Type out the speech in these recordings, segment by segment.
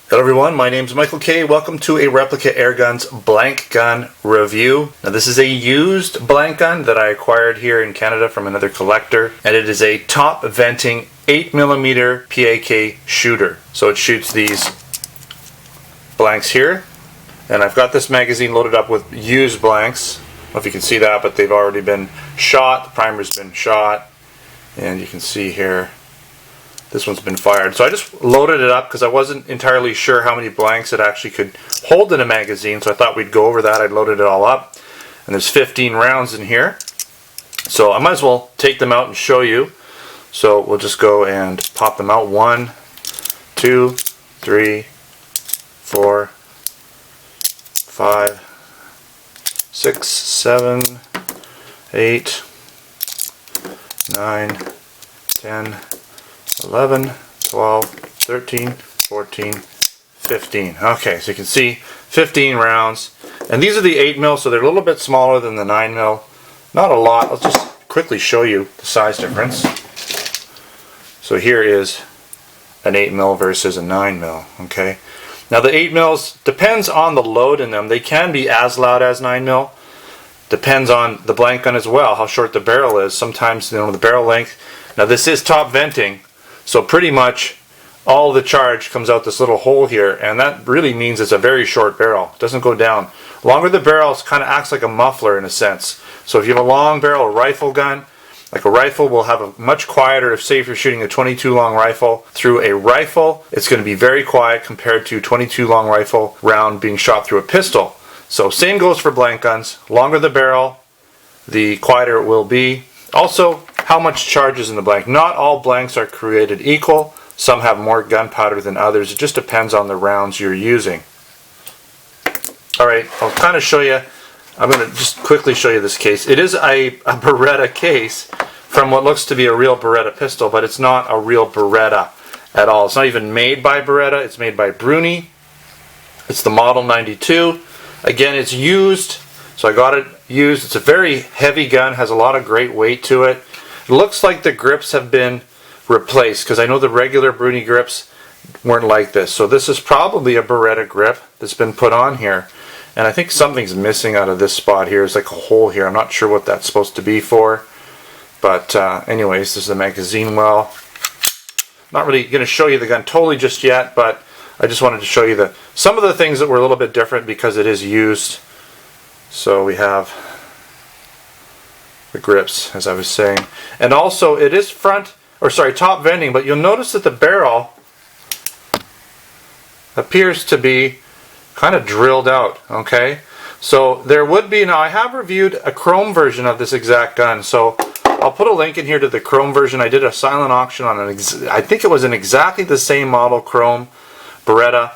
Hello everyone, my name is Michael K. Welcome to a Replica Airguns blank gun review. Now this is a used blank gun that I acquired here in Canada from another collector, and it is a top venting 8mm P.A.K. shooter. So it shoots these blanks here, and I've got this magazine loaded up with used blanks. I don't know if you can see that, but they've already been shot. The primer's been shot, and you can see here this one's been fired. So I just loaded it up because I wasn't entirely sure how many blanks it actually could hold in a magazine, so I thought we'd go over that. I loaded it all up, and there's 15 rounds in here, so I might as well take them out and show you. So we'll just go and pop them out. 1, 2, 3, 4, 5, 6, 7, 8, 9, 10, 11, 12, 13, 14, 15. Okay, so you can see 15 rounds. And these are the 8mm, so they're a little bit smaller than the 9mm. Not a lot. I'll just quickly show you the size difference. So here is an 8mm versus a 9mm. Okay. Now the 8mm depends on the load in them. They can be as loud as 9mm. Depends on the blank gun as well, how short the barrel is. Sometimes, you know, the barrel length. Now this is top venting, so pretty much all the charge comes out this little hole here, and that really means it's a very short barrel. It doesn't go down. Longer the barrel, it kind of acts like a muffler in a sense. So if you have a long barrel, a rifle gun, like a rifle will have a much quieter, if say if you're shooting a 22 long rifle through a rifle, it's going to be very quiet compared to 22 long rifle round being shot through a pistol. So same goes for blank guns. Longer the barrel, the quieter it will be. Also, how much charge is in the blank. Not all blanks are created equal. Some have more gunpowder than others. It just depends on the rounds you're using. Alright, I'll kind of show you. I'm going to just quickly show you this case. It is a Beretta case from what looks to be a real Beretta pistol, but it's not a real Beretta at all. It's not even made by Beretta. It's made by Bruni. It's the Model 92. Again, it's used, so I got it used. It's a very heavy gun, has a lot of great weight to it. It looks like the grips have been replaced, because I know the regular Bruni grips weren't like this. So this is probably a Beretta grip that's been put on here. And I think something's missing out of this spot here. It's like a hole here. I'm not sure what that's supposed to be for. But anyways, this is the magazine well. Not really going to show you the gun totally just yet, but I just wanted to show you some of the things that were a little bit different because it is used. So we have the grips, as I was saying, and also it is top venting, but you'll notice that the barrel appears to be kind of drilled out. Okay, so there would be, now I have reviewed a chrome version of this exact gun, so I'll put a link in here to the chrome version. I did a silent auction on I think it was an exactly the same model chrome Beretta,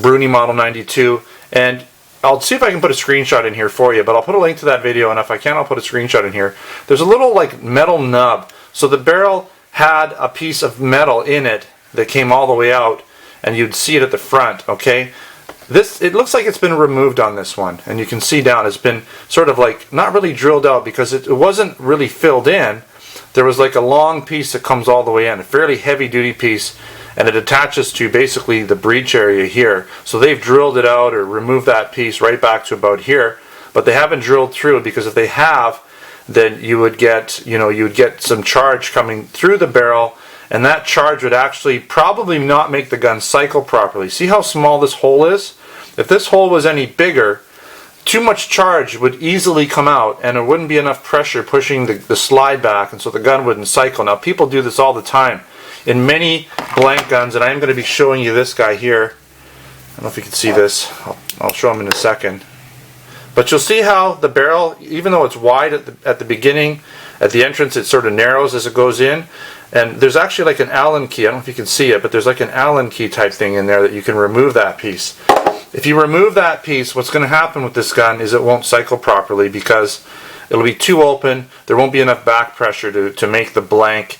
Bruni Model 92, and I'll see if I can put a screenshot in here for you, but I'll put a link to that video, and if I can, I'll put a screenshot in here. There's a little like metal nub, so the barrel had a piece of metal in it that came all the way out, and you'd see it at the front. Okay, it looks like it's been removed on this one, and you can see down it's been sort of like not really drilled out because it wasn't really filled in. There was like a long piece that comes all the way in, a fairly heavy duty piece, and it attaches to basically the breech area here. So they've drilled it out or removed that piece right back to about here, but they haven't drilled through, because if they have, then you would get some charge coming through the barrel, and that charge would actually probably not make the gun cycle properly. See how small this hole is? If this hole was any bigger, too much charge would easily come out, and there wouldn't be enough pressure pushing the slide back, and so the gun wouldn't cycle. Now people do this all the time in many blank guns, and I am going to be showing you this guy here. I don't know if you can see this. I'll show him in a second. But you'll see how the barrel, even though it's wide at the beginning, at the entrance it sort of narrows as it goes in. And there's actually like an Allen key. I don't know if you can see it, but there's like an Allen key type thing in there that you can remove that piece. If you remove that piece, what's going to happen with this gun is it won't cycle properly because it'll be too open. There won't be enough back pressure to make the blank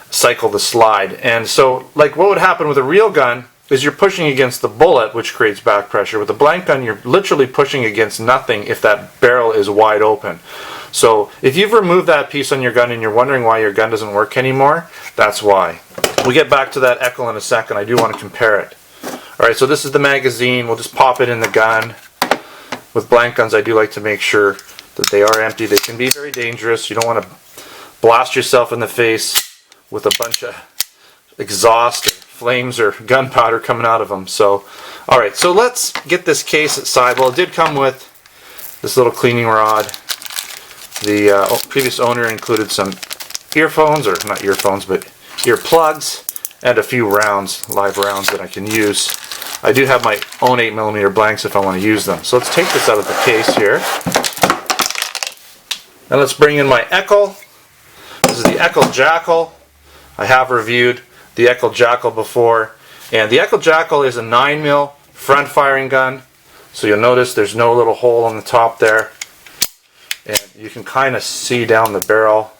cycle the slide. And so, like, what would happen with a real gun is you're pushing against the bullet, which creates back pressure. With a blank gun, you're literally pushing against nothing if that barrel is wide open. So if you've removed that piece on your gun and you're wondering why your gun doesn't work anymore, that's why. We'll get back to that ECHL in a second. I do want to compare it. Alright, so this is the magazine. We'll just pop it in the gun. With blank guns, I do like to make sure that they are empty. They can be very dangerous. You don't want to blast yourself in the face with a bunch of exhaust or flames or gunpowder coming out of them. So, alright, so let's get this case aside. Well, it did come with this little cleaning rod. The previous owner included some earphones, or not earphones, but earplugs, and a few rounds, live rounds that I can use. I do have my own 8mm blanks if I want to use them. So let's take this out of the case here. And let's bring in my ECHL. This is the ECHL Jackal. I have reviewed the ECHL Jackal before. And the ECHL Jackal is a 9mm front firing gun. So you'll notice there's no little hole on the top there. And you can kind of see down the barrel.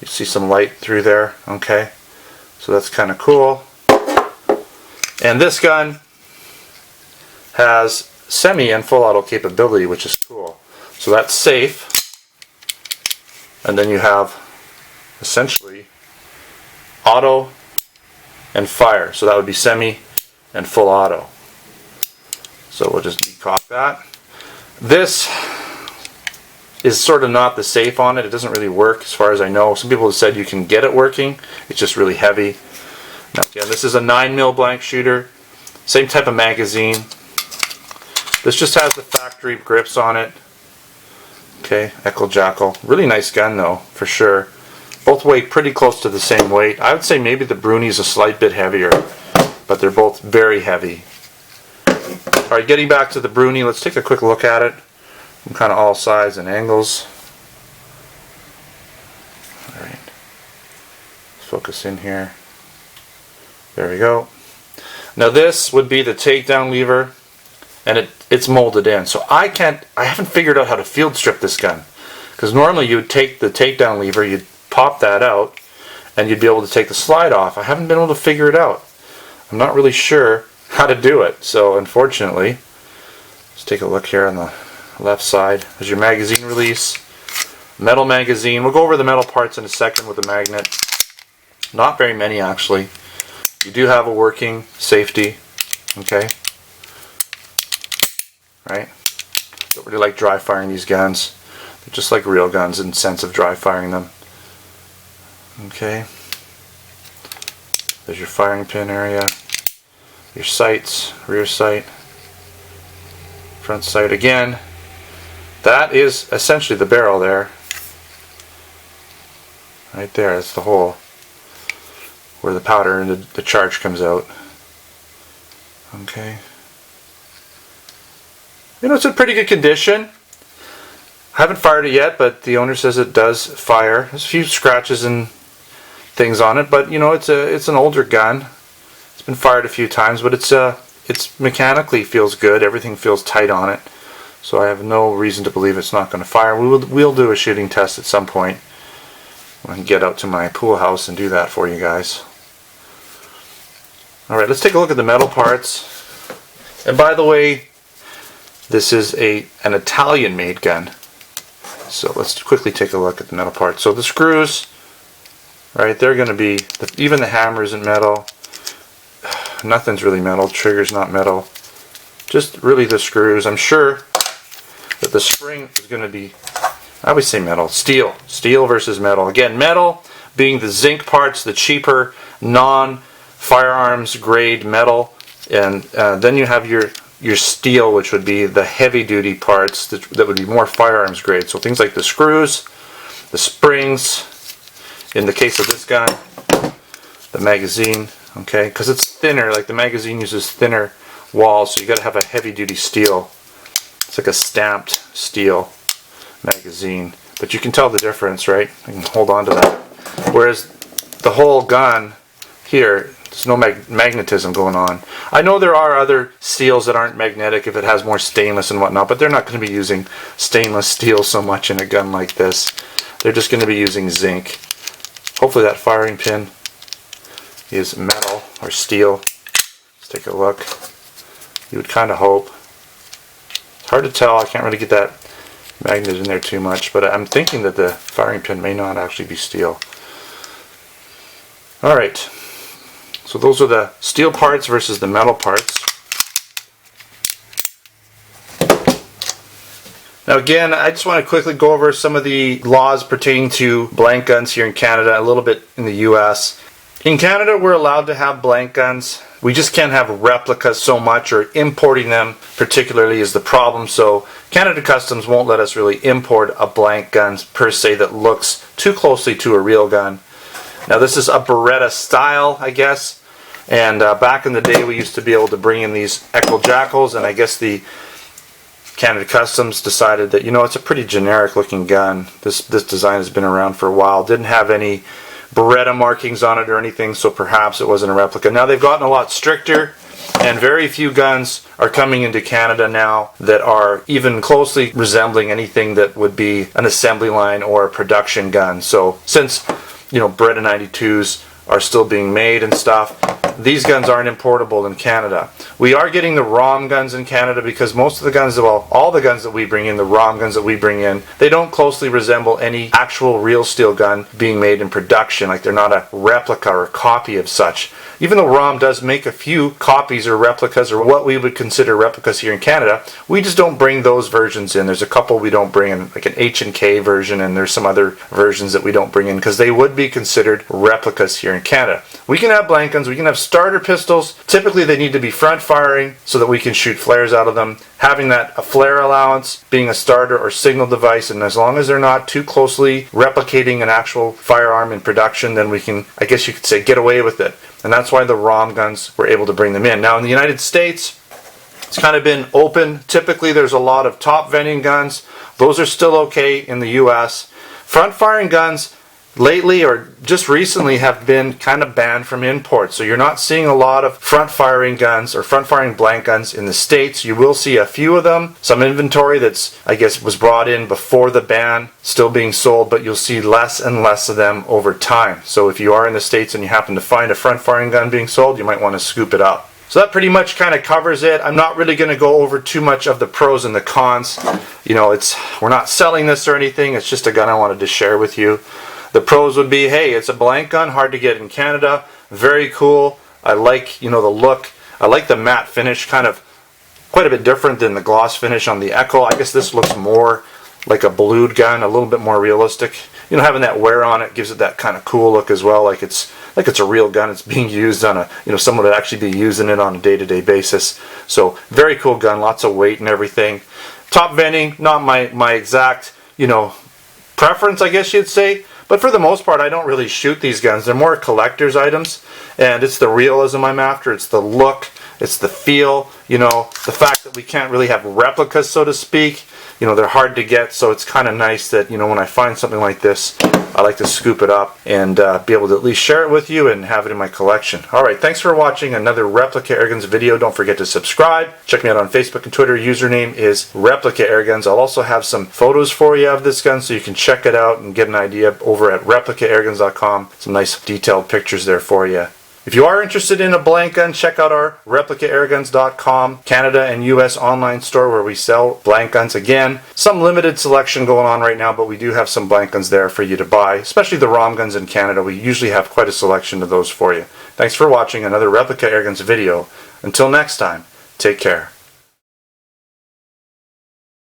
You see some light through there. Okay. So that's kind of cool. And this gun has semi and full auto capability, which is cool. So that's safe. And then you have essentially auto and fire. So that would be semi and full auto. So we'll just decock that. This is sort of not the safe on it. It doesn't really work as far as I know. Some people have said you can get it working. It's just really heavy. Now again, this is a 9mm blank shooter. Same type of magazine. This just has the factory grips on it. Okay, ECHL Jackal. Really nice gun though, for sure. Both weigh pretty close to the same weight. I would say maybe the Bruni is a slight bit heavier, but they're both very heavy. Alright, getting back to the Bruni, let's take a quick look at it from kind of all sides and angles. Alright, focus in here. There we go. Now this would be the takedown lever, and it's molded in. So I haven't figured out how to field strip this gun, because normally you would take the takedown lever, you'd pop that out, and you'd be able to take the slide off. I haven't been able to figure it out. I'm not really sure how to do it. So unfortunately, let's take a look here on the left side. There's your magazine release, metal magazine. We'll go over the metal parts in a second with the magnet. Not very many actually. You do have a working safety, okay? Right? Don't really like dry firing these guns. They're just like real guns in the sense of dry firing them. Okay. There's your firing pin area, your sights, rear sight, front sight again. That is essentially the barrel there. Right there, that's the hole where the powder and the charge comes out. Okay. You know, it's in pretty good condition. I haven't fired it yet, but the owner says it does fire. There's a few scratches and things on it, but you know, it's an older gun. It's been fired a few times, but it's mechanically feels good. Everything feels tight on it. So I have no reason to believe it's not going to fire. We'll do a shooting test at some point when I can get out to my pool house and do that for you guys. Alright, let's take a look at the metal parts. And by the way, this is an Italian made gun. So let's quickly take a look at the metal parts. So the screws, right, they're going to be, even the hammer isn't metal. Nothing's really metal. Trigger's not metal. Just really the screws. I'm sure that the spring is going to be, I always say metal. Steel. Steel versus metal. Again, metal being the zinc parts, the cheaper, non-firearms grade metal. And then you have your steel, which would be the heavy duty parts that would be more firearms grade. So things like the screws, the springs, in the case of this gun, the magazine, okay, because it's thinner, like the magazine uses thinner walls, so you got to have a heavy duty steel. It's like a stamped steel magazine, but you can tell the difference, right? I can hold on to that. Whereas the whole gun here, there's no magnetism going on. I know there are other steels that aren't magnetic if it has more stainless and whatnot, but they're not going to be using stainless steel so much in a gun like this. They're just going to be using zinc. Hopefully that firing pin is metal or steel. Let's take a look. You would kind of hope. It's hard to tell. I can't really get that magnet in there too much, but I'm thinking that the firing pin may not actually be steel. Alright, so those are the steel parts versus the metal parts. Now again, I just want to quickly go over some of the laws pertaining to blank guns here in Canada, a little bit in the US. In Canada, we're allowed to have blank guns. We just can't have replicas so much, or importing them particularly is the problem. So Canada Customs won't let us really import a blank gun per se that looks too closely to a real gun. Now this is a Beretta style, I guess. And back in the day, we used to be able to bring in these Echo Jackals, and I guess the Canada Customs decided that, you know, it's a pretty generic looking gun. This design has been around for a while. Didn't have any Beretta markings on it or anything, so perhaps it wasn't a replica. Now they've gotten a lot stricter, and very few guns are coming into Canada now that are even closely resembling anything that would be an assembly line or a production gun. So since, you know, Beretta 92s are still being made and stuff, these guns aren't importable in Canada. We are getting the ROHM guns in Canada because most of the guns, well, all the guns that we bring in, the ROHM guns that we bring in, they don't closely resemble any actual real steel gun being made in production. Like, they're not a replica or a copy of such. Even though ROHM does make a few copies or replicas, or what we would consider replicas here in Canada, we just don't bring those versions in. There's a couple we don't bring in, like an H&K version, and there's some other versions that we don't bring in because they would be considered replicas here in Canada. We can have blank guns, we can have starter pistols. Typically they need to be front firing so that we can shoot flares out of them. Having that, a flare allowance, being a starter or signal device, and as long as they're not too closely replicating an actual firearm in production, then we can, I guess you could say, get away with it. And that's why the ROHM guns were able to bring them in. Now in the United States, it's kind of been open. Typically there's a lot of top venting guns. Those are still okay in the US. Front firing guns lately, or just recently, have been kind of banned from import. So you're not seeing a lot of front firing guns or front firing blank guns in the States. You will see a few of them, some inventory that's, I guess, was brought in before the ban, still being sold, but you'll see less and less of them over time. So if you are in the States and you happen to find a front firing gun being sold, you might want to scoop it up. So that pretty much kind of covers it. I'm not really going to go over too much of the pros and the cons. You know, we're not selling this or anything. It's just a gun I wanted to share with you. The pros would be, hey, it's a blank gun, hard to get in Canada, very cool. I like, you know, the look. I like the matte finish, kind of quite a bit different than the gloss finish on the Echo. I guess this looks more like a blued gun, a little bit more realistic. You know, having that wear on it gives it that kind of cool look as well, like it's a real gun. It's being used on a, you know, someone would actually be using it on a day-to-day basis. So very cool gun, lots of weight and everything. Top venting, not my exact, you know, preference, I guess you'd say. But for the most part, I don't really shoot these guns. They're more collector's items, and it's the realism I'm after. It's the look, it's the feel, you know, the fact that we can't really have replicas, so to speak. You know, they're hard to get, so it's kind of nice that, you know, when I find something like this, I like to scoop it up and be able to at least share it with you and have it in my collection. Alright, thanks for watching another Replica Airguns video. Don't forget to subscribe. Check me out on Facebook and Twitter. Username is Replica Airguns. I'll also have some photos for you of this gun so you can check it out and get an idea over at ReplicaAirguns.com. Some nice detailed pictures there for you. If you are interested in a blank gun, check out our ReplicaAirguns.com Canada and US online store where we sell blank guns. Again, some limited selection going on right now, but we do have some blank guns there for you to buy, especially the ROHM guns in Canada. We usually have quite a selection of those for you. Thanks for watching another Replica Airguns video. Until next time, take care.